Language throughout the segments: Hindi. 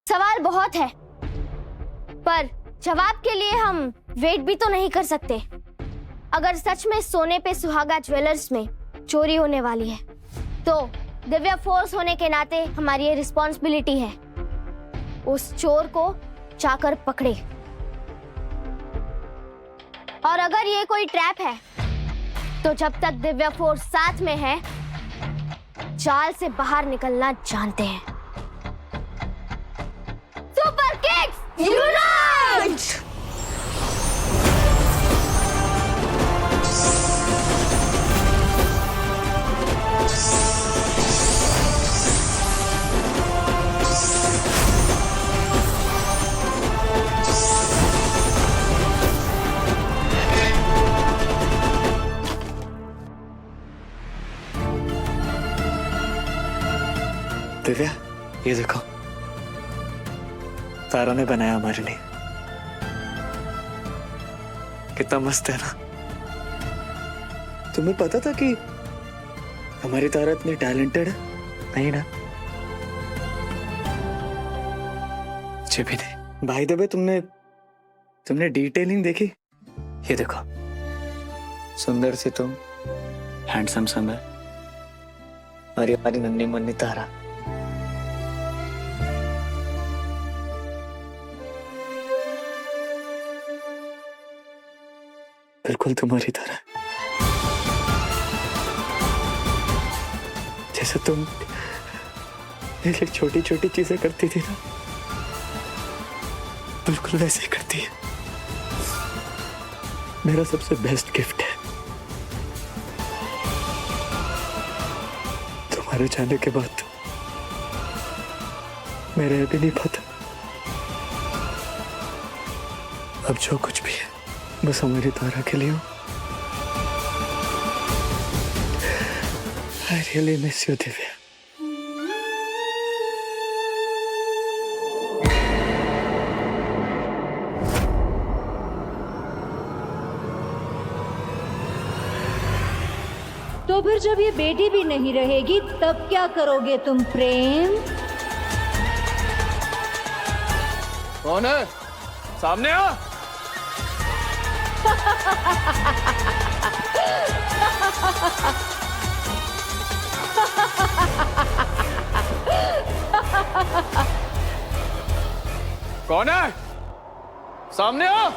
सवाल बहुत है, पर जवाब के लिए हम वेट भी तो नहीं कर सकते। अगर सच में सोने पे सुहागा ज्वेलर्स में चोरी होने वाली है, तो दिव्या फोर्स होने के नाते हमारी ये रिस्पॉन्सिबिलिटी है, उस चोर को जाकर पकड़े। और अगर ये कोई ट्रैप है, तो जब तक दिव्या फोर्स साथ में है, जाल से बाहर निकलना जानते हैं। Super kids unite! दिव्या, ये देखो, तारा ने बनाया हमारे लिए। कितना मस्त है ना। तुम्हें पता था कि हमारी तारा इतनी टैलेंटेड है? नहीं ना? मुझे भी नहीं। भाई दबे, तुमने डिटेलिंग देखी? ये देखो, सुंदर सी तुम, हैंडसम सा मैं, और ये हमारी नन्ही मुन्नी तारा। बिल्कुल तुम्हारी तरह, जैसे तुम मेरे लिए छोटी छोटी चीजें करती थी ना, बिल्कुल वैसे ही करती है। मेरा सबसे बेस्ट गिफ्ट है। तुम्हारे जाने के बाद मेरे अभी नहीं पता। अब जो कुछ भी है, बस हमारी तारा के लिए हो। I really miss you, Divya. तो फिर जब ये बेटी भी नहीं रहेगी, तब क्या करोगे तुम प्रेम? कौन है? सामने आ। कौन है? सामने आ।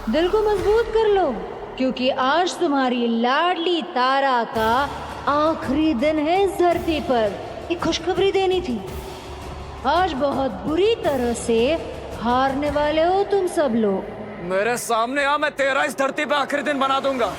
दिल को मजबूत कर लो, क्योंकि आज तुम्हारी लाडली तारा का आखिरी दिन है इस धरती पर। एक खुशखबरी देनी थी। आज बहुत बुरी तरह से हारने वाले हो तुम सब लोग। मेरे सामने आ, मैं तेरा इस धरती पे आखिरी दिन बना दूंगा।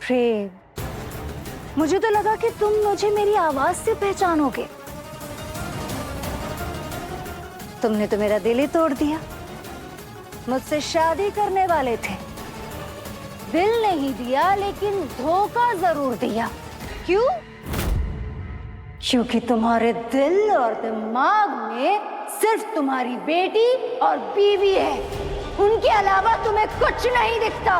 प्रेम, मुझे तो लगा कि तुम मुझे मेरी आवाज से पहचानोगे। तुमने तो मेरा दिल ही तोड़ दिया। मुझसे शादी करने वाले थे, दिल नहीं दिया, लेकिन धोखा जरूर दिया। क्यों? क्योंकि तुम्हारे दिल और दिमाग में सिर्फ तुम्हारी बेटी और बीवी है, उनके अलावा तुम्हें कुछ नहीं दिखता।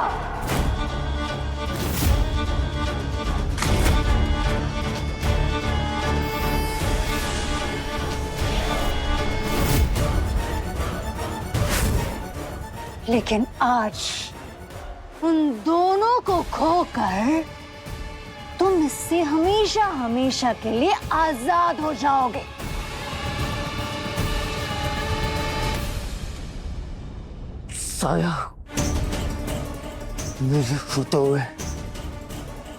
लेकिन आज उन दोनों को खोकर तुम इससे हमेशा हमेशा के लिए आजाद हो जाओगे। साया, मेरे होते हुए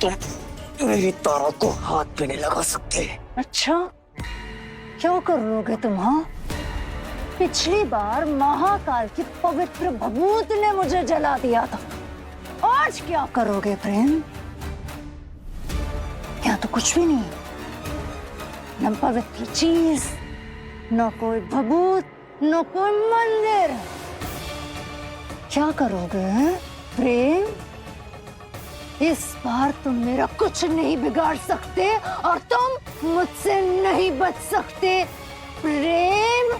तुम मेरी तारा को हाथ पे नहीं लगा सकते। अच्छा, क्या कर लोगे तुम? हाँ, पिछली बार महाकाल की पवित्र भभूत ने मुझे जला दिया था। आज क्या करोगे प्रेम? या तो कुछ भी नहीं, न पवित्र चीज, न कोई भभूत, न कोई मंदिर। क्या करोगे हैं? प्रेम, इस बार तुम मेरा कुछ नहीं बिगाड़ सकते और तुम मुझसे नहीं बच सकते। प्रेम,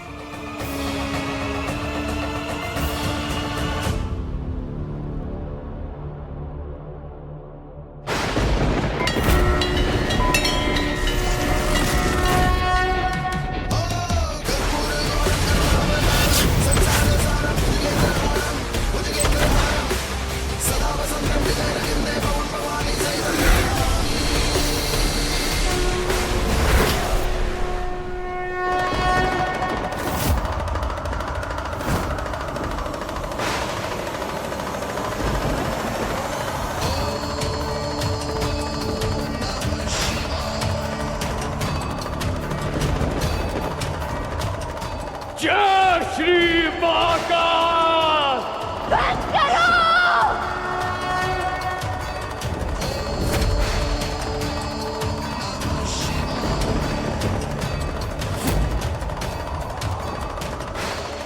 जय श्री महाकाल। बंद करो।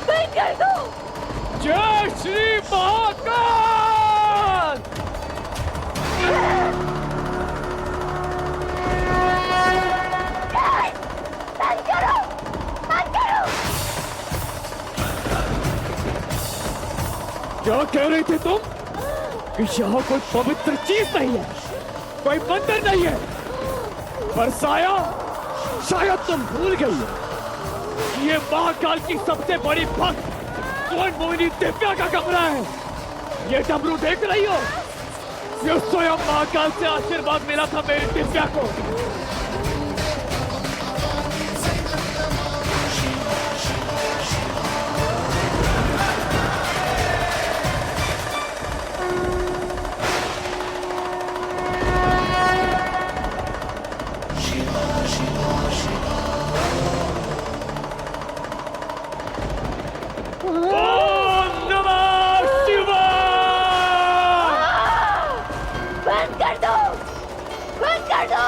बंद कर दो। जय श्री महाकाल। बंद करो, बंद करो। क्या कह रही थी तुम कि यहाँ कोई पवित्र चीज नहीं है, कोई मंदिर नहीं है? पर साया, शायद तुम भूल गई हो कि ये महाकाल की सबसे बड़ी भक्त स्वर्ण मोहिनी दिव्या का कमरा है। ये डमरू देख रही हो? ये स्वयं महाकाल से आशीर्वाद मिला था मेरी दिव्या को। ओम नमः शिवाय। बंद कर दो, बंद कर दो।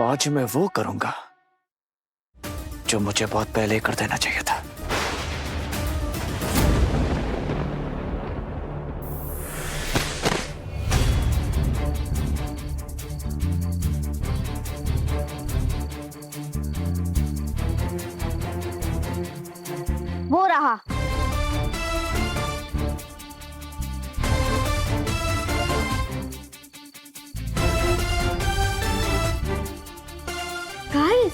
आज मैं वो करूंगा जो मुझे बहुत पहले ही कर देना चाहिए था। वो रहा। गाइस,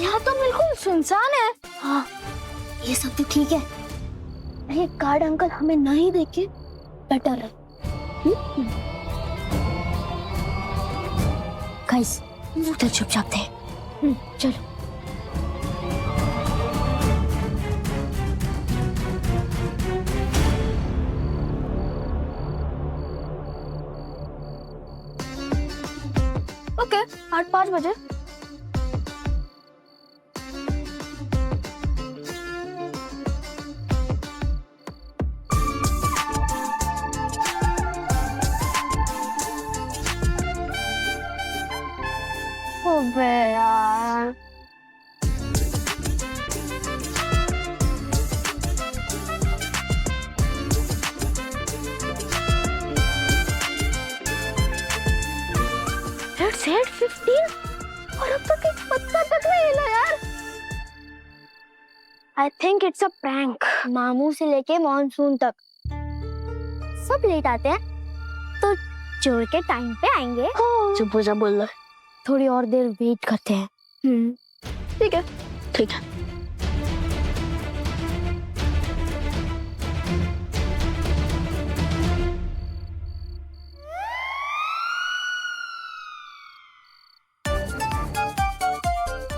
यहाँ तो बिल्कुल सुनसान है। हाँ, ये सब तो ठीक है। ये गार्ड अंकल हमें नहीं देखे बेटर है। गाइस, उधर चुपचाप थे। चलो। ओके, 8:05 बजे। I think it's a prank. मामू से लेके मॉनसून तक सब लेट आते हैं, तो चोर के टाइम पे आएंगे। चुप हो जा, बोल रहा है। थोड़ी और देर वेट करते हैं। ठीक है, ठीक है।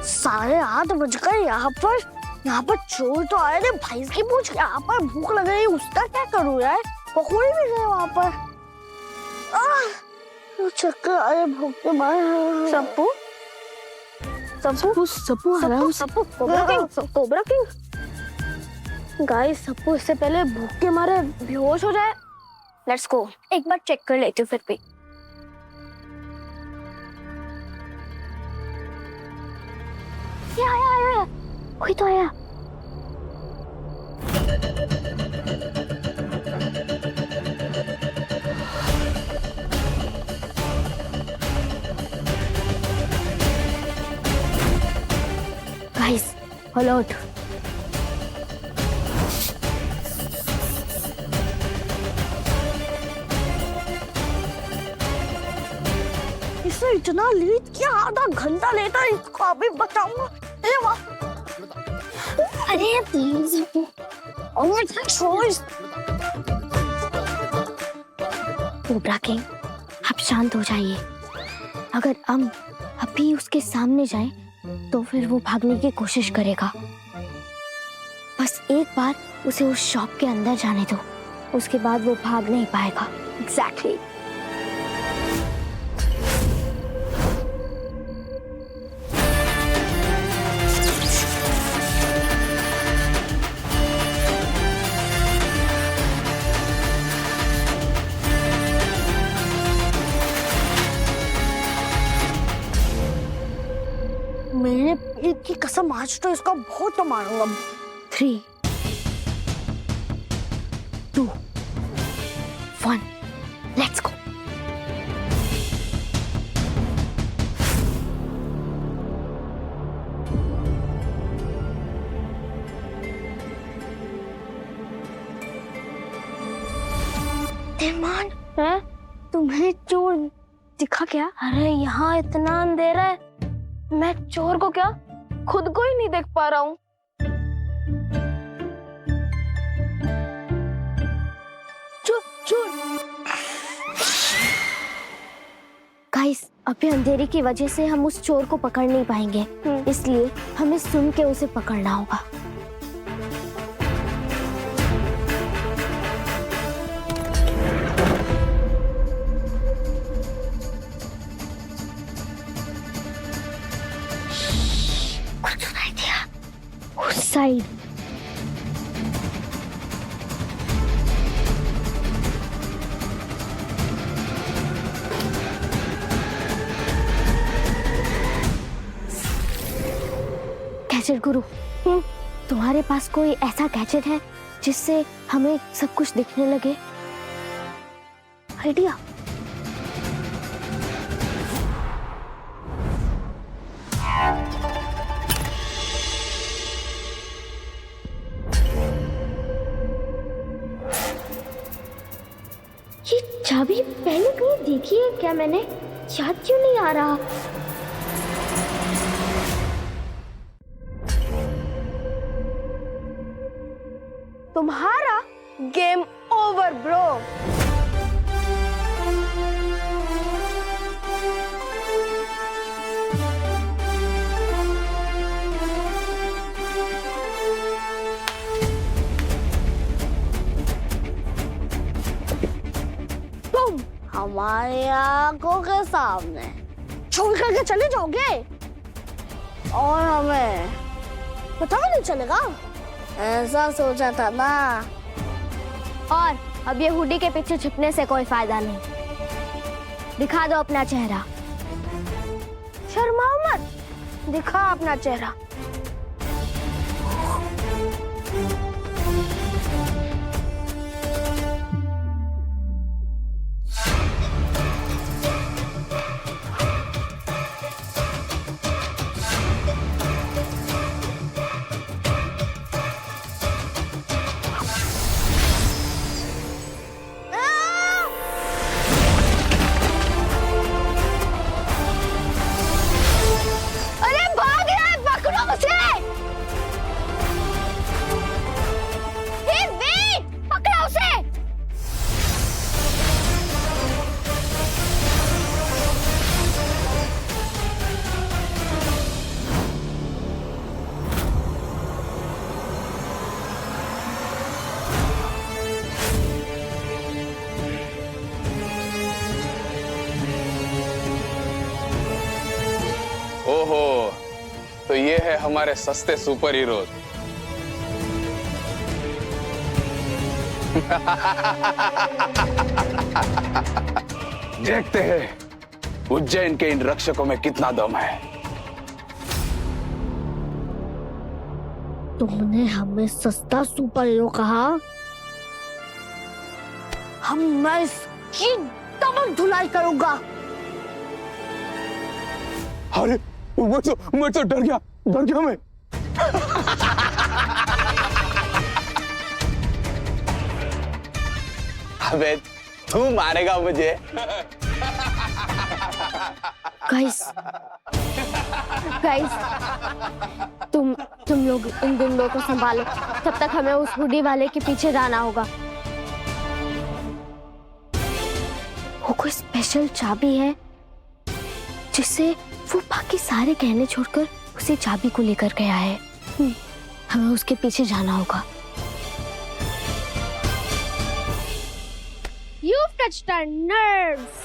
साढ़े 8 बज गए। यहाँ पर चोर तो आए थे। भाई की पूछ, यहाँ पर भूख लग रही है, उसका क्या करूँ यार? पकौड़े भी गए वहाँ पर। चक्कर आए भूख के मारे। सप्पू कोबरा किंग। गाइस, सप्पू इससे पहले भूख के मारे बेहोश हो जाए। लेट्स गो, एक बार चेक कर लेती हूँ फिर भी। ये आया, कोई तो आया। Guys, alert. इसने इतना लेट किया, आधा घंटा लेटा। इसको अभी बचाऊंगा। अरे प्लीज, कोबरा किंग, आप शांत हो जाइए। अगर हम अभी उसके सामने जाएं, तो फिर वो भागने की कोशिश करेगा। बस एक बार उसे उस शॉप के अंदर जाने दो, उसके बाद वो भाग नहीं पाएगा। एग्जैक्टली। मेरे पेट की कसम, आज तो इसका बहुत मारूंगा। 3, 2, 1, लेट्स गो। तेमान, तुम्हें चोर दिखा क्या? अरे यहाँ इतना अंधेरा है, मैं चोर को क्या खुद को ही नहीं देख पा रहा हूँ। चोर। गाइस, अभी अंधेरे की वजह से हम उस चोर को पकड़ नहीं पाएंगे, इसलिए हमें सुन के उसे पकड़ना होगा। साइड गैजेट गुरु, तुम्हारे पास कोई ऐसा गैजेट है जिससे हमें सब कुछ दिखने लगे? आइडिया। ये चाबी पहले कहीं देखी है क्या मैंने? याद क्यों नहीं आ रहा? तुम्हारा गेम ओवर ब्रो। हमारी आंखों के सामने छोड़ करके चले जाओगे और हमें पता भी नहीं चलेगा, ऐसा सोचा था ना। और अब ये हुडी के पीछे छिपने से कोई फायदा नहीं। दिखा दो अपना चेहरा। शर्माओ मत, दिखा अपना चेहरा। हैं हमारे सस्ते सुपर हीरो। देखते हैं उज्जैन के इन रक्षकों में कितना दम है। तुमने हमें सस्ता सुपर हीरो कहा? मैं इसकी डबल धुलाई करूंगा। अरे मैं तो डर गया मैं। अबे तू मारेगा मुझे? गाइस तुम लोग इन गुंडों को संभालो, तब तक हमें उस बूढ़ी वाले के पीछे जाना होगा। वो कोई स्पेशल चाबी है जिससे वो बाकी सारे गहने छोड़कर उसी चाबी को लेकर गया है। हमें उसके पीछे जाना होगा। You've touched our nerves.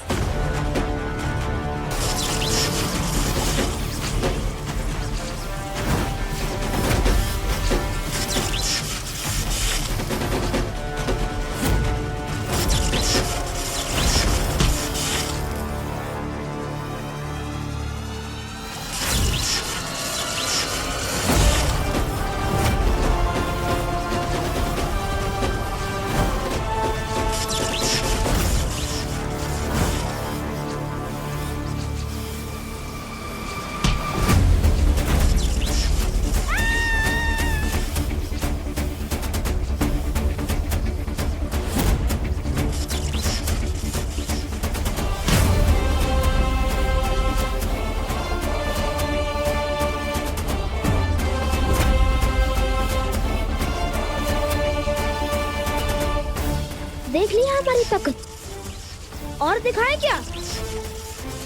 देख लिया हमारी ताकत और दिखाए क्या?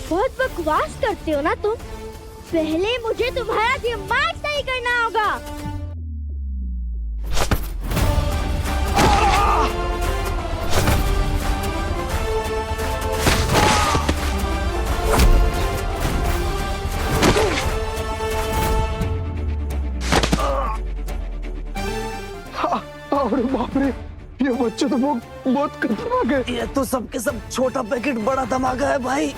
बहुत बकवास करते हो ना तुम। पहले मुझे तुम्हारा दिमाग सही करना होगा। अरे बाप रे, ये बच्चे तो बहुत खतरनाक है। ये तो सबके सब छोटा पैकेट बड़ा धमाका है भाई।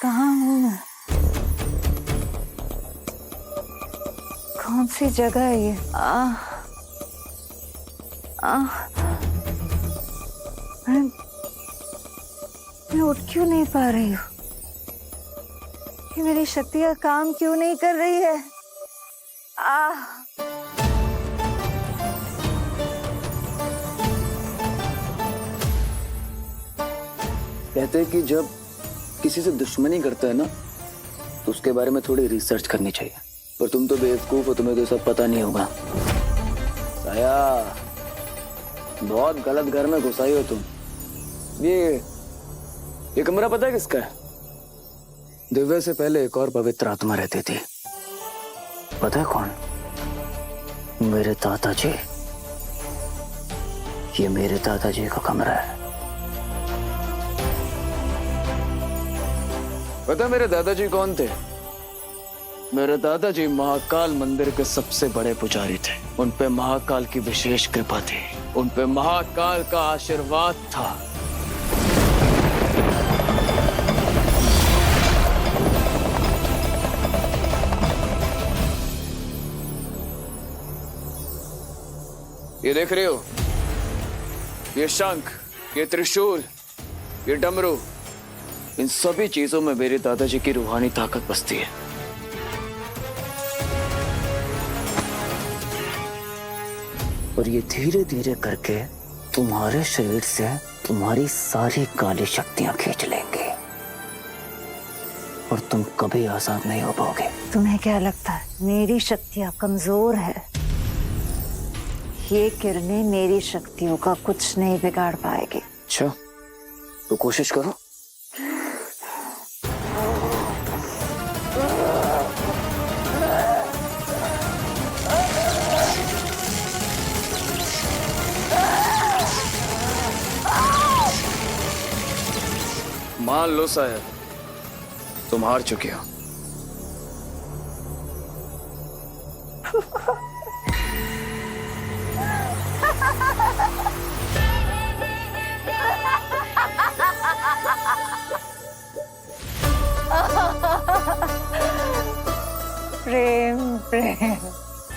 कहाँ हूँ मैं? कौन सी जगह है ये? मैं उठ क्यों नहीं पा रही हूँ? ये मेरी शक्तियाँ काम क्यों नहीं कर रही है? कहते हैं कि जब किसी से दुश्मनी करता है ना तो उसके बारे में थोड़ी रिसर्च करनी चाहिए, पर तुम तो बेवकूफ हो, तुम्हें तो सब पता नहीं होगा। साया, बहुत गलत घर में घुसाई हो तुम। ये कमरा पता है किसका है? दिव्या से पहले एक और पवित्र आत्मा रहती थी। पता है कौन? मेरे दादाजी। ये मेरे दादाजी का कमरा है। पता मेरे दादाजी कौन थे? मेरे दादाजी महाकाल मंदिर के सबसे बड़े पुजारी थे। उन पे महाकाल की विशेष कृपा थी, उन पे महाकाल का आशीर्वाद था। ये देख रहे हो? ये शंख, ये त्रिशूल, ये डमरू, इन सभी चीजों में मेरे दादाजी की रूहानी ताकत बसती है। और ये धीरे धीरे करके तुम्हारे शरीर से तुम्हारी सारी काली शक्तियां खींच लेंगे। और तुम कभी आजाद नहीं हो पाओगे। तुम्हें क्या लगता है मेरी शक्तियां कमजोर है? ये किरणें मेरी शक्तियों का कुछ नहीं बिगाड़ पाएगी। अच्छा, तो कोशिश करो। मान लो शायद तुम हार चुके हो। प्रेम प्रेम,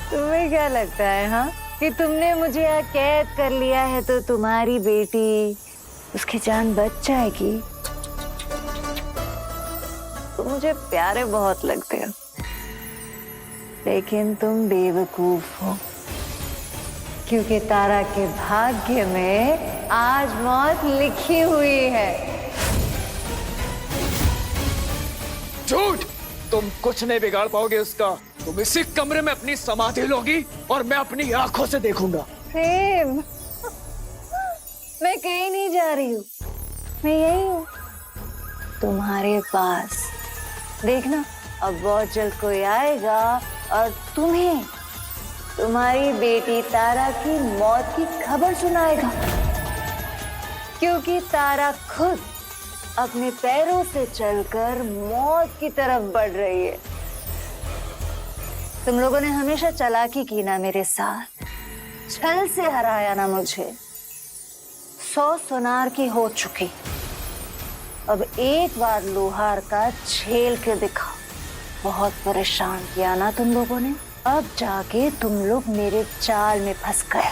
तुम्हें क्या लगता है हाँ कि तुमने मुझे यहाँ कैद कर लिया है तो तुम्हारी बेटी उसकी जान बच जाएगी? तुम मुझे प्यारे बहुत लगते हो, लेकिन तुम बेवकूफ हो, क्योंकि तारा के भाग्य में आज मौत लिखी हुई है। झूठ! तुम कुछ नहीं बिगाड़ पाओगे उसका। तुम इसी कमरे में अपनी समाधि लोगी और मैं अपनी आंखों से देखूंगा। प्रेम, मैं कहीं नहीं जा रही हूँ, मैं यही हूँ तुम्हारे पास। देखना, अब बहुत जल्द कोई आएगा और तुम्हें तुम्हारी बेटी तारा की मौत की खबर सुनाएगा, क्योंकि तारा खुद अपने पैरों से चलकर मौत की तरफ बढ़ रही है। तुम लोगों ने हमेशा चालाकी की ना मेरे साथ, छल से हराया ना मुझे। 100 सुनार की हो चुकी, अब एक बार लोहार का झेल के दिखाओ। बहुत परेशान किया ना तुम लोगों ने, अब जाके तुम लोग मेरे जाल में फंस गए।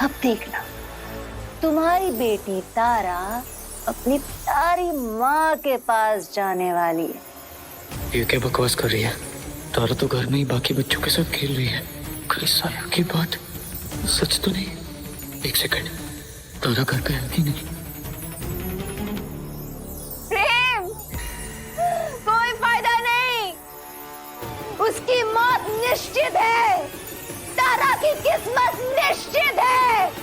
अब देखना, तुम्हारी बेटी तारा अपनी प्यारी माँ के पास जाने वाली है। ये क्या बकवास कर रही है? तारा तो घर में ही बाकी बच्चों के साथ खेल रही है। कहीं साया की बात सच तो नहीं? एक सेकंड, तारा घर पे है ही नहीं। प्रेम, कोई फायदा नहीं, उसकी मौत निश्चित है, तारा की किस्मत निश्चित है।